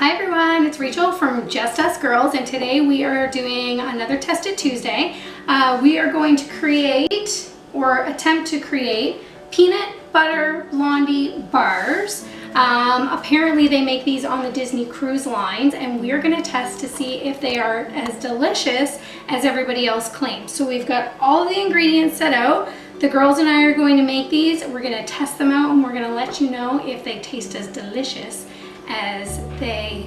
Hi everyone, it's Rachel from Just Us Girls, and today we are doing another Test It Tuesday. We are going to create, or attempt to create, peanut butter Blondie bars. Apparently they make these on the Disney cruise lines, and we're going to test to see if they are as delicious as everybody else claims. So we've got all the ingredients set out. The girls and I are going to make these. We're going to test them out, and we're going to let you know if they taste as delicious as they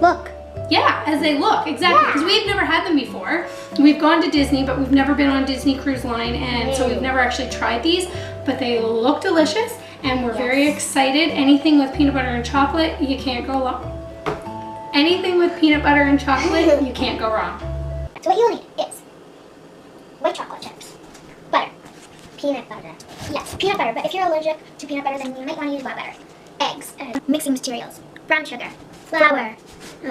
look. Yeah, as they look, exactly, because we've never had them before. We've gone to Disney, but we've never been on Disney Cruise Line, and so we've never actually tried these, but they look delicious, and we're very excited. Anything with peanut butter and chocolate, you can't go wrong. Anything with peanut butter and chocolate, you can't go wrong. So what you'll need is white chocolate chips, butter, peanut butter. Yes, peanut butter, but if you're allergic to peanut butter, then you might want to use white butter. Eggs, mixing materials, brown sugar, flour,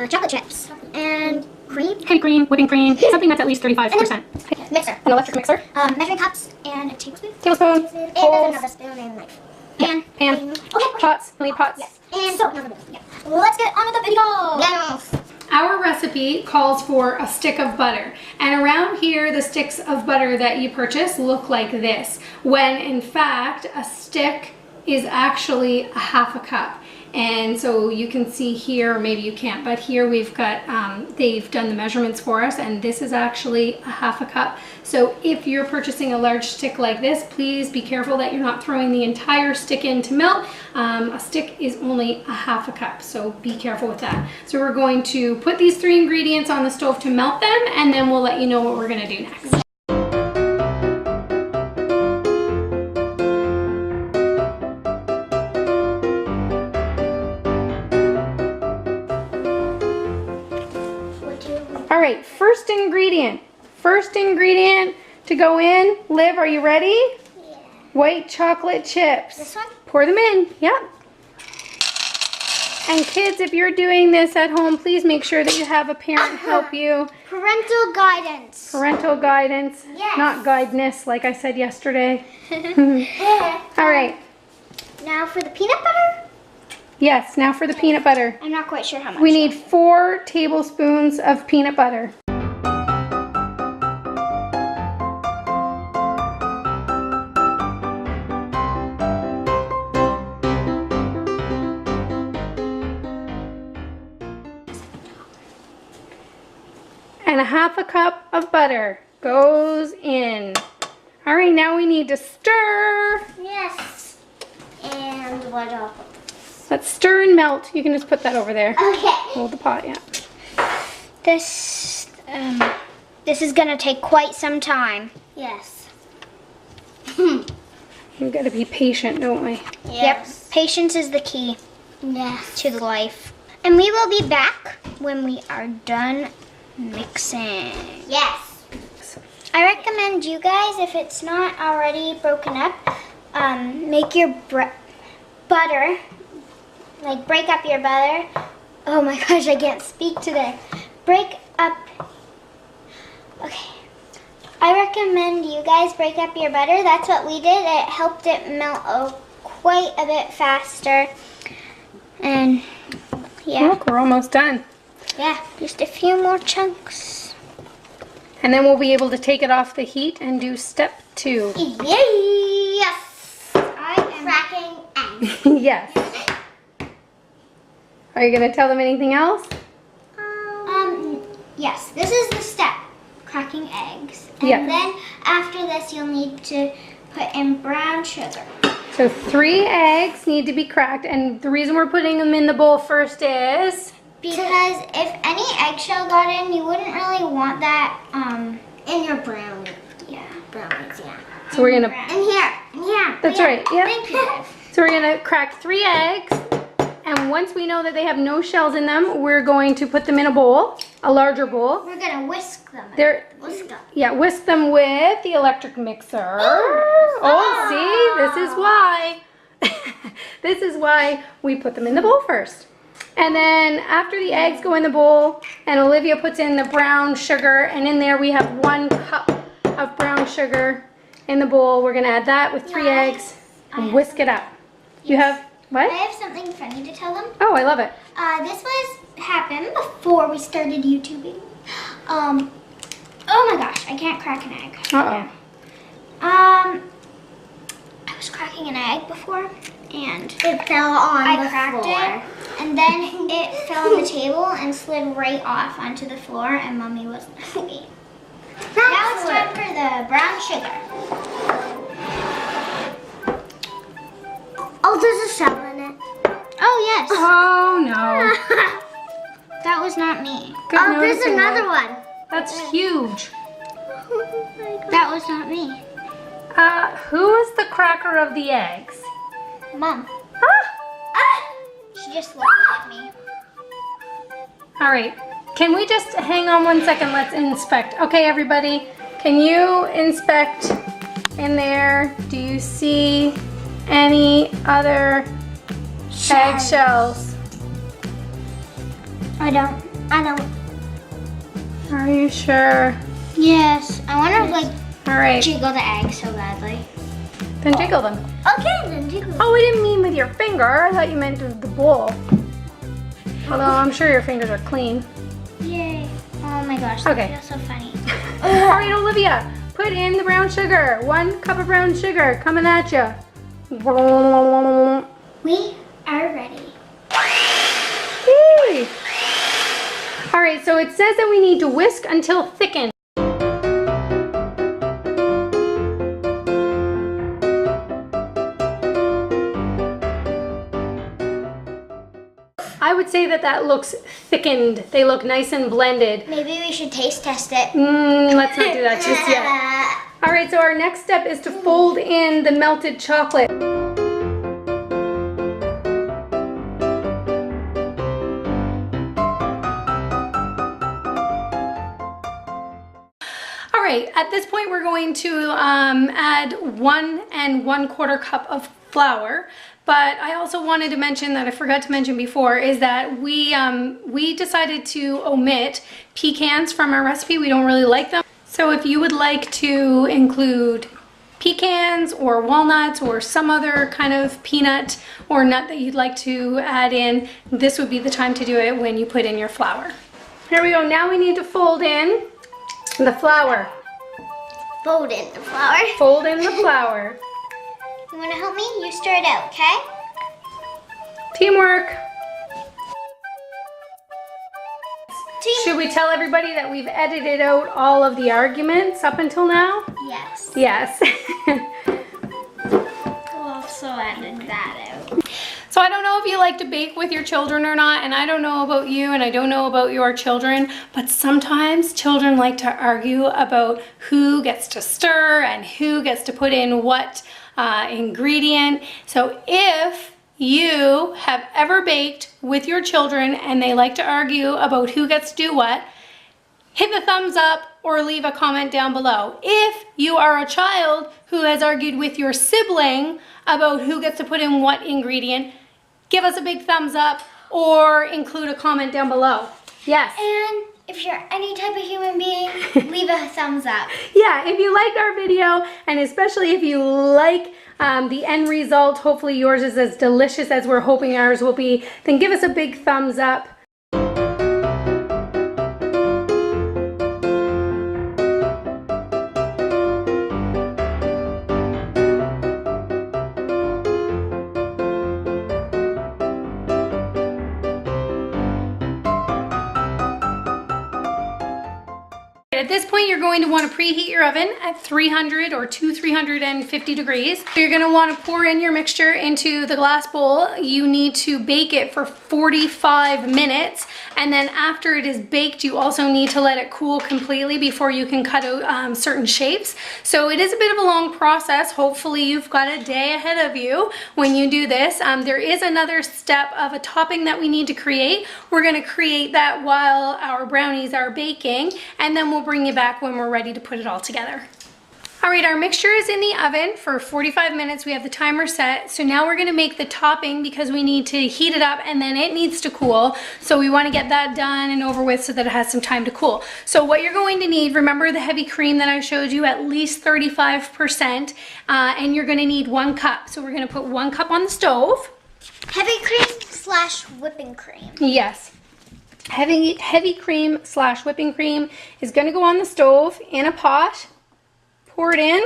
chocolate chips, and cream. Heavy cream, whipping cream, something that's at least 35%. Mixer. An electric mixer. Measuring cups, and a tablespoon. Tablespoon. It doesn't have a spoon and a knife. Pan. Okay. Pots. We need pots. Yes. And so, yeah. Let's get on with the video. Yes. Our recipe calls for a stick of butter, and around here the sticks of butter that you purchase look like this, when in fact a stick is actually a half a cup. And so you can see here, or maybe you can't, but here we've got, they've done the measurements for us, and this is actually a half a cup. So if you're purchasing a large stick like this, please be careful that you're not throwing the entire stick in to melt. A stick is only a half a cup, so be careful with that. So we're going to put these 3 ingredients on the stove to melt them, and then we'll let you know what we're gonna do next. All right, first ingredient to go in. Liv, are you ready? Yeah. White chocolate chips. This one? Pour them in, yep. And kids, if you're doing this at home, please make sure that you have a parent help you. Parental guidance. Parental guidance, yes. Not guidance, like I said yesterday. All right. Now for the peanut butter? Yes, now for the peanut butter. I'm not quite sure how much. We need 4 tablespoons of peanut butter. And a half a cup of butter goes in. All right, now we need to stir. Yes. And what else? Let's stir and melt. You can just put that over there. Okay. Hold the pot, yeah. This is gonna take quite some time. Yes. We've got to be patient, don't we? Yes. Yep. Patience is the key. Yes. To the life. And we will be back when we are done mixing. Yes. I recommend you guys, if it's not already broken up, make your butter. Like, break up your butter. Oh my gosh, I can't speak today. Break up. Okay. I recommend you guys break up your butter. That's what we did. It helped it melt quite a bit faster. And yeah. Look, we're almost done. Yeah, just a few more chunks. And then we'll be able to take it off the heat and do step 2. Yes. I am cracking eggs. Yes. Are you going to tell them anything else? Yes, this is the step, cracking eggs. And then after this, you'll need to put in brown sugar. So 3 eggs need to be cracked, and the reason we're putting them in the bowl first is? Because if any eggshell got in, you wouldn't really want that in your brownie. Yeah, brownies, yeah. So we're going to... In here. That's right, yeah. Thank you. So we're going to crack 3 eggs. And once we know that they have no shells in them, we're going to put them in a bowl, a larger bowl. We're going to whisk them. Whisk them. Yeah, whisk them with the electric mixer. See, this is why. This is why we put them in the bowl first. And then after the eggs go in the bowl, and Olivia puts in the brown sugar, and in there we have 1 cup of brown sugar in the bowl. We're going to add that with 3 eggs and whisk it up. You have... What? I have something funny to tell them. Oh, I love it. This was happened before we started YouTubing. Oh my gosh, I can't crack an egg. Uh-oh. I was cracking an egg before, and It fell on the cracked floor. it, and then it fell on the table and slid right off onto the floor, and Mommy wasn't happy. Now it's time for the brown sugar. Oh, there's a shell in it. Oh yes, Oh no. that was not me. Good Oh, there's noticing another that. one. That's huge. That was not me. Who is the cracker of the eggs? Mom, Ah! she just looked at me. All right. Can we just hang on 1 second? Let's inspect. Okay, everybody. Can you inspect in there? Do you see any other eggshells? I don't. Are you sure? Yes, I want to like All right. jiggle the egg so badly. Then jiggle them. Okay, then jiggle. Oh, I didn't mean with your finger. I thought you meant with the bowl. Although I'm sure your fingers are clean. Yay. Oh my gosh, Okay. that feels so funny. All right, Olivia, put in the brown sugar. 1 cup of brown sugar coming at you. We are ready. Yay. All right, so it says that we need to whisk until thickened. I would say that looks thickened. They look nice and blended. Maybe we should taste test it. Let's not do that just yet. All right, so our next step is to fold in the melted chocolate. All right, at this point we're going to add 1 1/4 cup of flour. But I also wanted to mention that I forgot to mention before is that we decided to omit pecans from our recipe. We don't really like them. So if you would like to include pecans or walnuts or some other kind of peanut or nut that you'd like to add in, this would be the time to do it when you put in your flour. Here we go. Now we need to fold in the flour. Fold in the flour. Fold in the flour. You want to help me? You stir it out, okay? Teamwork. Should we tell everybody that we've edited out all of the arguments up until now? Yes. Yes. We'll also edit that out. So I don't know if you like to bake with your children or not, and I don't know about you and I don't know about your children, but sometimes children like to argue about who gets to stir and who gets to put in what ingredient. So if you have ever baked with your children and they like to argue about who gets to do what, hit the thumbs up or leave a comment down below. If you are a child who has argued with your sibling about who gets to put in what ingredient, give us a big thumbs up or include a comment down below. Yes. And if you're any type of human being, leave a thumbs up. Yeah, if you liked our video, and especially if you like the end result, hopefully yours is as delicious as we're hoping ours will be, then give us a big thumbs up. At this point, you're going to want to preheat your oven at 300 or 350 degrees. So you're going to want to pour in your mixture into the glass bowl. You need to bake it for 45 minutes. And then after it is baked, you also need to let it cool completely before you can cut out certain shapes. So it is a bit of a long process. Hopefully you've got a day ahead of you when you do this. There is another step of a topping that we need to create. We're going to create that while our brownies are baking, and then we'll bring you back when we're ready to put it all together. All right, our mixture is in the oven for 45 minutes. We have the timer set. So now we're gonna make the topping because we need to heat it up and then it needs to cool. So we wanna get that done and over with so that it has some time to cool. So what you're going to need, remember the heavy cream that I showed you, at least 35%, and you're gonna need 1 cup. So we're gonna put 1 cup on the stove. Heavy cream / whipping cream. Yes. heavy cream / whipping cream is going to go on the stove in a pot. Pour it in.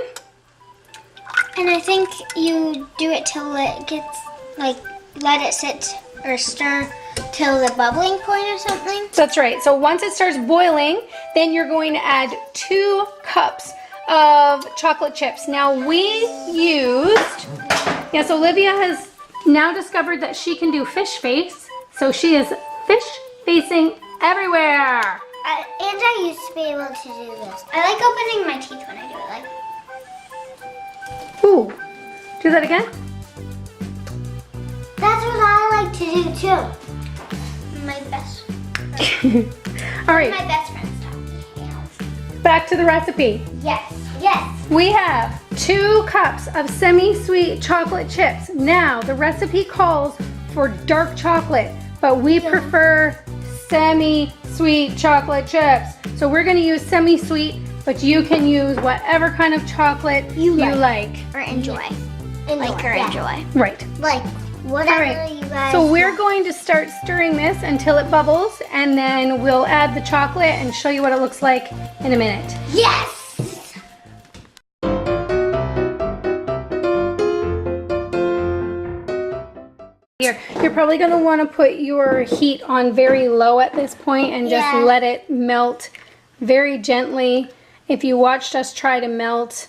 And I think you do it till it gets, like, let it sit or stir till the bubbling point or something. That's right. So once it starts boiling, then you're going to add 2 cups of chocolate chips. Now we used, yes, Olivia has now discovered that she can do fish face. So she is fish facing everywhere. And I used to be able to do this. I like opening my teeth when I do it, like. Ooh, do that again. That's what I like to do too. My best. All right, My best friend's talking. back to the recipe. Yes, yes. We have 2 cups of semi-sweet chocolate chips. Now, the recipe calls for dark chocolate, but we prefer semi-sweet chocolate chips. So we're gonna use semi-sweet, but you can use whatever kind of chocolate you like. Or enjoy. Like Or enjoy. Right. Like whatever All right. you guys. So we're going to start stirring this until it bubbles, and then we'll add the chocolate and show you what it looks like in a minute. Yes. You're probably going to want to put your heat on very low at this point and just Yeah. let it melt very gently. If you watched us try to melt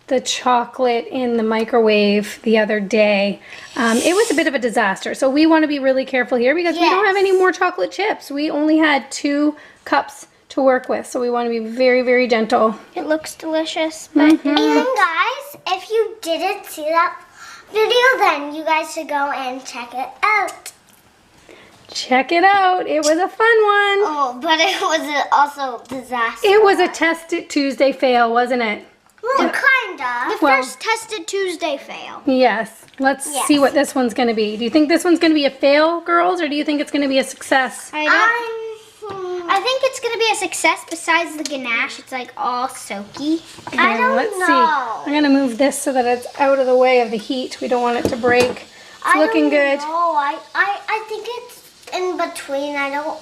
the chocolate in the microwave the other day, it was a bit of a disaster. So we want to be really careful here because we don't have any more chocolate chips. We only had 2 cups to work with. So we want to be very, very gentle. It looks delicious, but And guys, if you didn't see that video, then you guys should go and check it out. Check it out. It was a fun one. Oh, but it was also a disaster. It was a Test It Tuesday fail, wasn't it? Well, kinda. Well- first tested Tuesday fail. Yes. Let's see what this one's going to be. Do you think this one's going to be a fail, girls, or do you think it's going to be a success? I think it's gonna be a success. Besides the ganache, it's like all soaky. I don't Let's know. see. I'm going to move this so that it's out of the way of the heat. We don't want it to break. It's looking good. No, I think it's in between. I don't.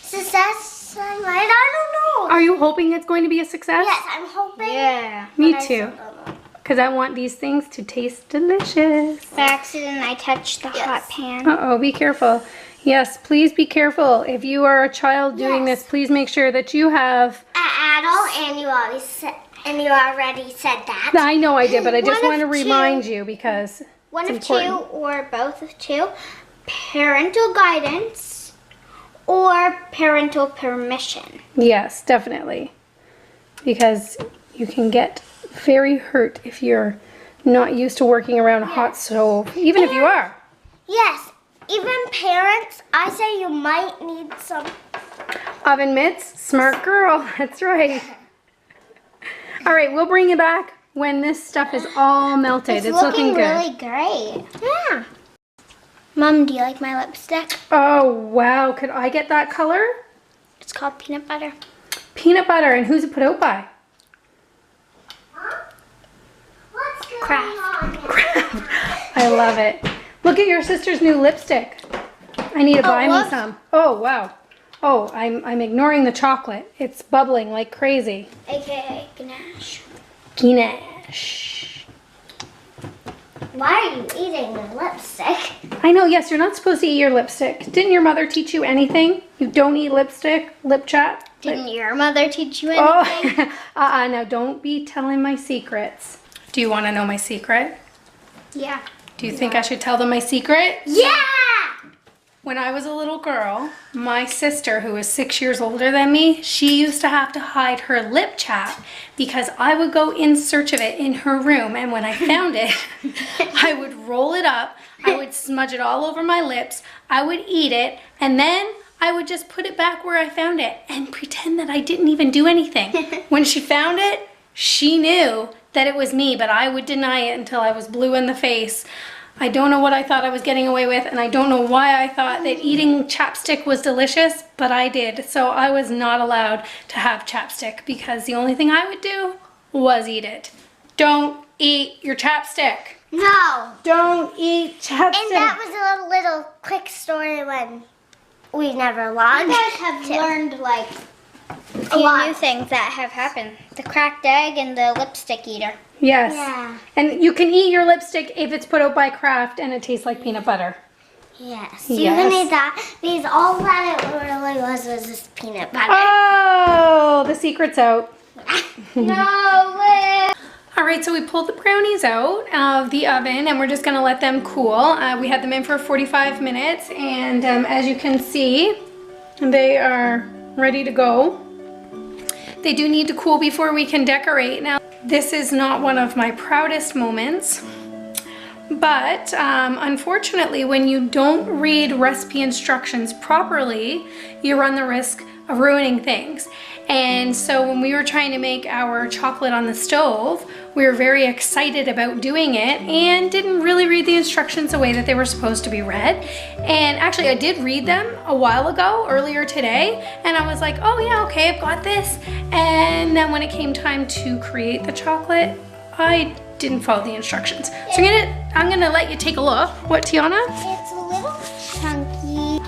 Success, right? I don't know. Are you hoping it's going to be a success? Yes, I'm hoping. Yeah. Me but I too. still don't know. Because I want these things to taste delicious. By accident, I touched the hot pan. Uh-oh, be careful. Yes, please be careful. If you are a child doing Yes. this, please make sure that you have... Adult, and you always said, and you already said that. I know I did, but I just One want to of two. remind you because One it's of important. 2 or both of 2. Parental guidance or parental permission. Yes, definitely. Because you can get very hurt if you're not used to working around a hot stove, even if you are. Yes, even parents, I say you might need some. Oven mitts, smart girl. That's right. All right, we'll bring you back when this stuff is all melted. It's looking good. really great. Yeah. Mom, do you like my lipstick? Oh, wow. Could I get that color? It's called peanut butter. Peanut butter. And who's it put out by? What's going Kraft. on here? I love it. Look at your sister's new lipstick. I need to buy me look. some. Oh, wow. Oh, I'm ignoring the chocolate. It's bubbling like crazy. AKA ganache. Ganache. Why are you eating the lipstick? I know, yes, you're not supposed to eat your lipstick. Didn't your mother teach you anything? You don't eat lipstick, lip chat? Didn't your mother teach you anything? Oh, now don't be telling my secrets. Do you want to know my secret? Yeah. Do you think I should tell them my secret? Yeah! When I was a little girl, my sister, who is 6 years older than me, she used to have to hide her lip chap because I would go in search of it in her room, and when I found it, I would roll it up, I would smudge it all over my lips, I would eat it, and then I would just put it back where I found it and pretend that I didn't even do anything. When she found it, she knew that it was me, but I would deny it until I was blue in the face. I don't know what I thought I was getting away with, and I don't know why I thought that eating chapstick was delicious, but I did. So I was not allowed to have chapstick because the only thing I would do was eat it. Don't eat your chapstick. No. Don't eat chapstick. And that was a little quick story when we never logged. You guys have learned like a few new things that have happened. The cracked egg and the lipstick eater. Yes. Yeah. And you can eat your lipstick if it's put out by Kraft and it tastes like peanut butter. Yes. Yes. You can eat that because all that it really was this peanut butter. Oh, the secret's out. No way. All right, so we pulled the brownies out of the oven and we're just gonna let them cool. We had them in for 45 minutes and as you can see, they are ready to go. They do need to cool before we can decorate. Now, this is not one of my proudest moments, but unfortunately, when you don't read recipe instructions properly, you run the risk of ruining things. And so when we were trying to make our chocolate on the stove, we were very excited about doing it and didn't really read the instructions the way that they were supposed to be read. And actually I did read them a while ago, earlier today, and I was like, oh yeah, okay, I've got this. And then when it came time to create the chocolate, I didn't follow the instructions. So I'm gonna let you take a look. What, Tiana? It's a little chunky.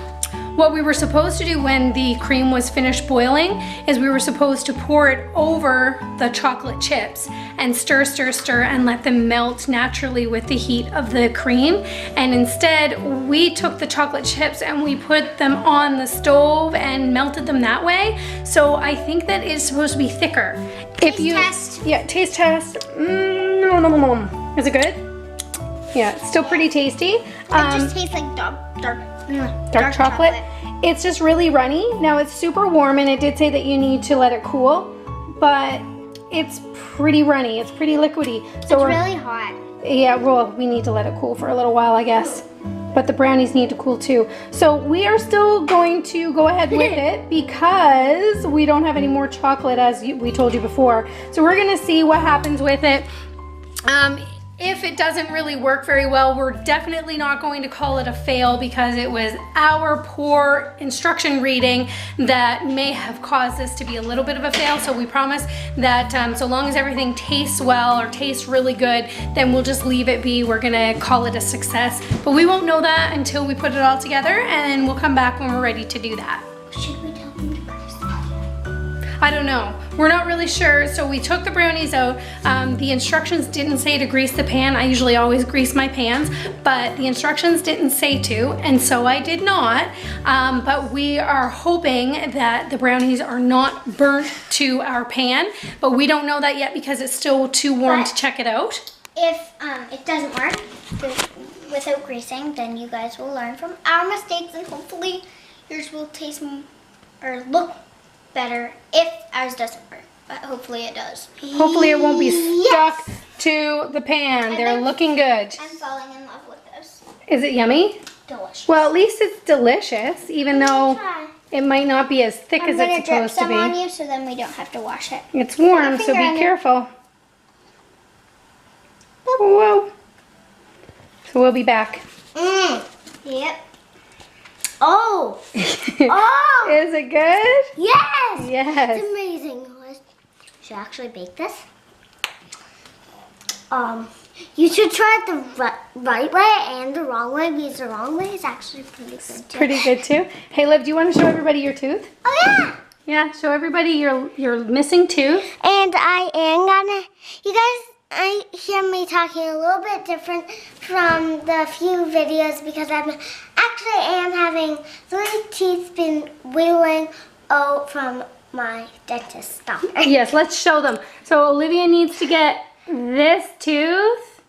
What we were supposed to do when the cream was finished boiling is we were supposed to pour it over the chocolate chips and stir, stir, stir, and let them melt naturally with the heat of the cream. And instead, we took the chocolate chips and we put them on the stove and melted them that way. So I think that it's supposed to be thicker. Test. Yeah, taste test. Is it good? Yeah, it's still pretty tasty. It just tastes like dark chocolate. It's just really runny. Now it's super warm and it did say that you need to let it cool, but it's pretty runny. It's pretty liquidy. So it's really hot. Yeah, well, we need to let it cool for a little while, I guess. But the brownies need to cool too. So we are still going to go ahead with it because we don't have any more chocolate as we told you before. So we're gonna see what happens with it. If it doesn't really work very well, we're definitely not going to call it a fail because it was our poor instruction reading that may have caused this to be a little bit of a fail. So we promise that so long as everything tastes well or tastes really good, then we'll just leave it be. We're gonna call it a success. But we won't know that until we put it all together, and we'll come back when we're ready to do that. Should we tell them to grease? I don't know. We're not really sure. So we took the brownies out. The instructions didn't say to grease the pan. I usually always grease my pans, but the instructions didn't say to, and so I did not. But we are hoping that the brownies are not burnt to our pan, but we don't know that yet because it's still too warm to check it out. If it doesn't work without greasing, then you guys will learn from our mistakes and hopefully yours will taste or look better if ours doesn't work, but hopefully it does. Hopefully it won't be stuck to the pan. They're looking good. I'm falling in love with this. Is it yummy? Delicious. Well, at least it's delicious, even though it might not be as thick as it's supposed to be. I'm gonna drip some on you so then we don't have to wash it. It's warm, so be careful. Whoa. So we'll be back. Yep. Oh! Oh! Is it good? Yes! Yes. It's amazing. Should I actually bake this? You should try it the right way and the wrong way because the wrong way is actually pretty good too. Pretty good too. Hey, Liv, do you want to show everybody your tooth? Oh yeah! Yeah, show everybody your missing tooth. And I am gonna, you guys, I hear me talking a little bit different from the few videos because I actually am having 3 teeth been wheeling out from my dentist doctor. Yes, let's show them. So Olivia needs to get this tooth,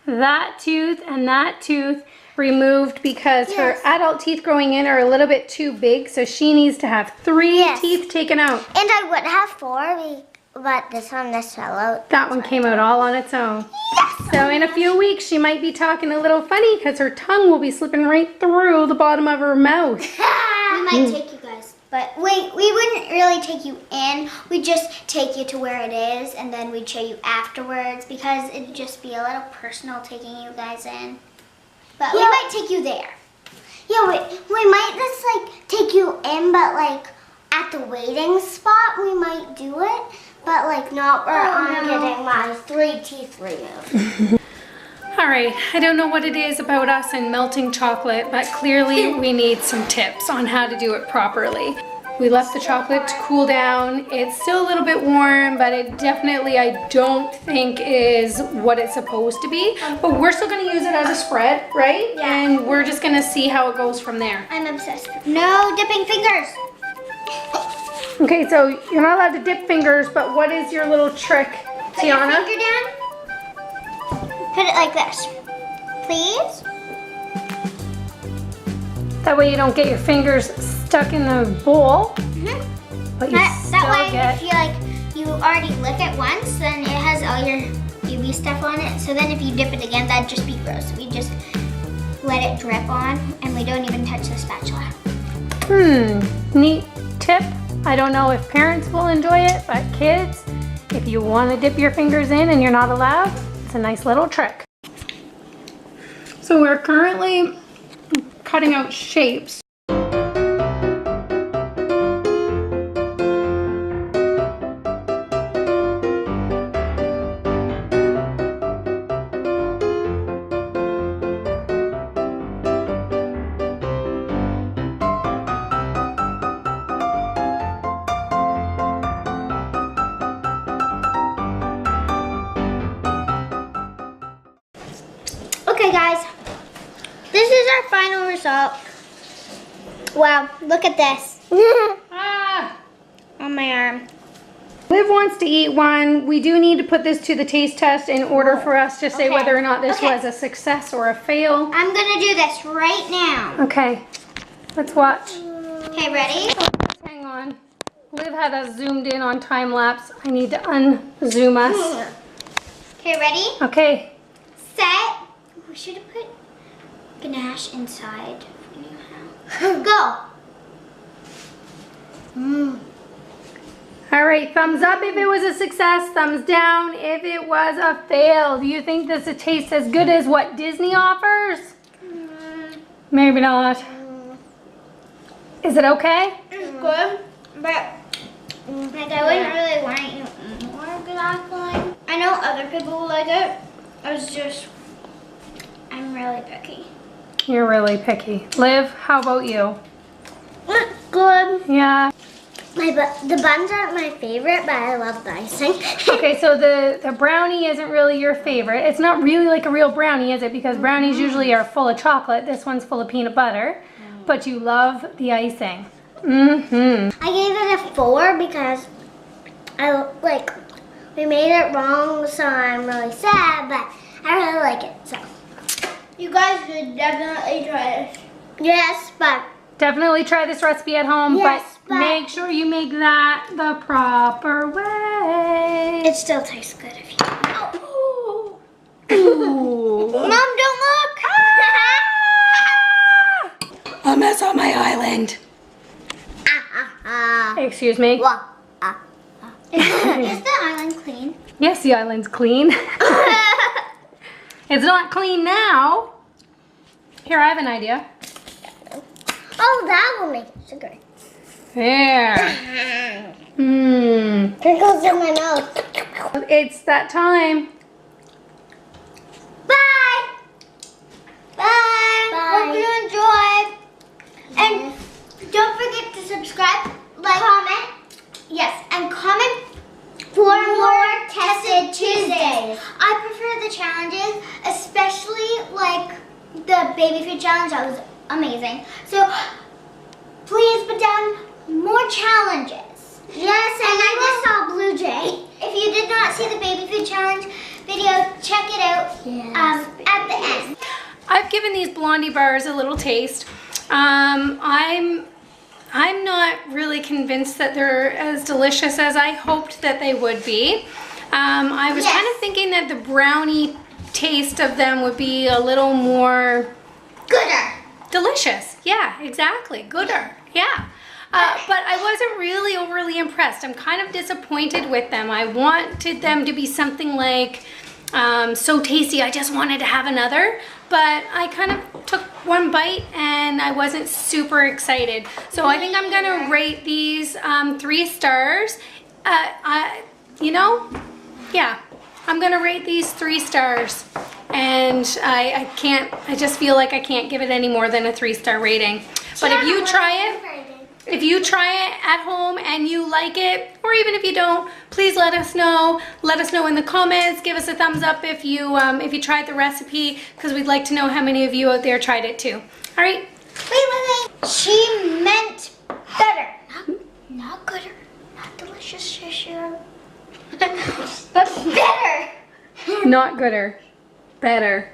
that tooth, and that tooth removed because her adult teeth growing in are a little bit too big, so she needs to have 3 teeth taken out. And I would have 4, but this one just fell out. That one came out all on its own. Yes! So in a few weeks, she might be talking a little funny because her tongue will be slipping right through the bottom of her mouth. We might take you guys, but we wouldn't really take you in. We'd just take you to where it is, and then we'd show you afterwards because it'd just be a little personal taking you guys in. But we might take you there. Yeah, we might just like take you in, but like at the waiting spot, we might do it. But like not where I'm getting my 3 teeth removed. All right, I don't know what it is about us and melting chocolate, but clearly we need some tips on how to do it properly. We left the chocolate to cool down. It's still a little bit warm, but it definitely, I don't think, is what it's supposed to be. But we're still gonna use it as a spread, right? Yeah. And we're just gonna see how it goes from there. I'm obsessed. No dipping fingers. Okay, so you're not allowed to dip fingers, but what is your little trick, Put your Tiana? finger down. Put it like this. Please. That way you don't get your fingers stuck in the bowl, but you That still way, get... if you already lick it once, then it has all your UV stuff on it. So then if you dip it again, that'd just be gross. We just let it drip on, and we don't even touch the spatula. Neat tip. I don't know if parents will enjoy it, but kids, if you want to dip your fingers in and you're not allowed, it's a nice little trick. So we're currently cutting out shapes. Okay, guys. This is our final result. Wow, look at this Ah! on my arm. Liv wants to eat one. We do need to put this to the taste test in order for us to say Okay. whether or not this Okay. was a success or a fail. I'm gonna do this right now. Okay, let's watch. Okay, ready? Hang on. Liv had us zoomed in on time lapse. I need to unzoom us. Okay, ready? Okay. Set. We should have put ganache inside. Go. All right, thumbs up if it was a success, thumbs down if it was a fail. Do you think this tastes as good as what Disney offers? Maybe not. Is it okay? It's good, but like I wouldn't really want to eat more ganache. I know other people will like it. I'm really picky. You're really picky. Liv, how about you? It's good. Yeah. The buns aren't my favorite, but I love the icing. Okay, so the brownie isn't really your favorite. It's not really like a real brownie, is it? Because brownies usually are full of chocolate. This one's full of peanut butter. But you love the icing. I gave it a 4 because we made it wrong, so I'm really sad, but I really like it, so. You guys should definitely try it. Yes, but Definitely try this recipe at home, Yes, but make sure you make that the proper way. It still tastes good if you. Ooh. Mom, don't look. A mess on my island. Excuse me. Is the island clean? Yes, the island's clean. It's not clean now. Here, I have an idea. Oh, that will make it sugary. There. Mmm. Crinkles in my nose. It's that time. Bye. Bye. Bye. Hope you enjoyed. And don't forget to subscribe, like, comment. Yes, and comment for more Tested Tuesdays. I prefer the challenges, especially like the baby food challenge. That was amazing. So please put down more challenges. Yes, and I just saw Blue Jay. If you did not see the baby food challenge video, check it out at the end. I've given these Blondie bars a little taste. I'm not really convinced that they're as delicious as I hoped that they would be. I was kind of thinking that the brownie taste of them would be a little more Gooder. delicious. Yeah, exactly. Gooder. Yeah. But I wasn't really overly impressed. I'm kind of disappointed with them. I wanted them to be something like so tasty, I just wanted to have another. But I kind of took one bite and I wasn't super excited. So I think I'm gonna rate these 3 stars. You know, yeah, I'm gonna rate these 3 stars. and I just feel like I can't give it any more than a 3-star rating. But if you try it at home and you like it, or even if you don't, please let us know. Let us know in the comments. Give us a thumbs up if you tried the recipe, because we'd like to know how many of you out there tried it too. All right. Wait. She meant better. Not gooder. Not delicious. But better. Not gooder. Better.